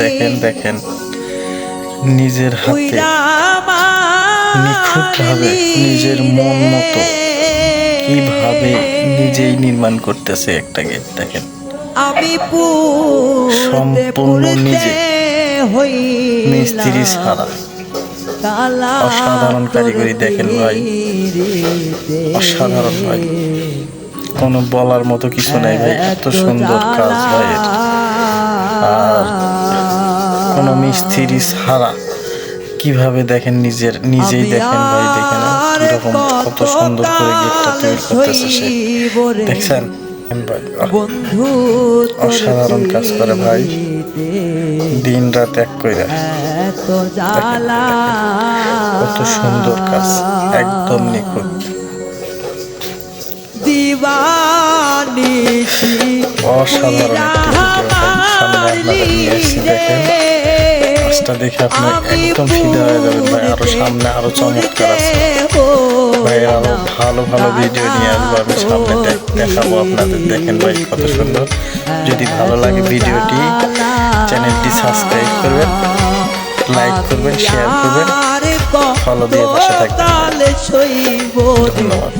দেখেন দেখেন নিজের হাতে নিখুঁতভাবে নিজের মন মতো কিভাবে নিজেই নির্মাণ করতেছে একটা গেট। দেখেন সম্পূর্ণ নিজে, মিস্ত্রি ছাড়া। অসাধারণ কারিগরি। দেখেন ভাই, অসাধারণ ভাই, কোনো বলার মতো কিছু নাই ভাই, এত সুন্দর কাজ ভাই। আর কোনো মিস্ত্রি ছাড়া কিভাবে দেখেন নিজেই দেখেন ভাই, দেখেন কিরকম কত সুন্দর করে গেটটা তৈরি করতেছে সে। দেখছেন ভাই, অসাধারণ কাজ করে ভাই, দিন রাত এক কইরা। কত সুন্দর কাজ, একদম নিখুঁত, অসাধারণ একটি ভিডিও ভাই সামনে আপনাদের নিয়ে এসেছি। দেখেন কাজটা দেখে আপনি একদম ফিদা হয়ে যাবেন ভাই। আরো সামনে আরো চমৎকার আছে ভাই, আরো ভালো ভালো ভিডিও নিয়ে আসবো আমি সামনে, দেখাবো আপনাদের। দেখেন ভাই কত সুন্দর। যদি ভালো লাগে ভিডিওটি, চ্যানেলটি সাবস্ক্রাইব করবেন, লাইক করবেন, শেয়ার করবেন, ফলো দিয়ে পাশে থাকবেন। ধন্যবাদ।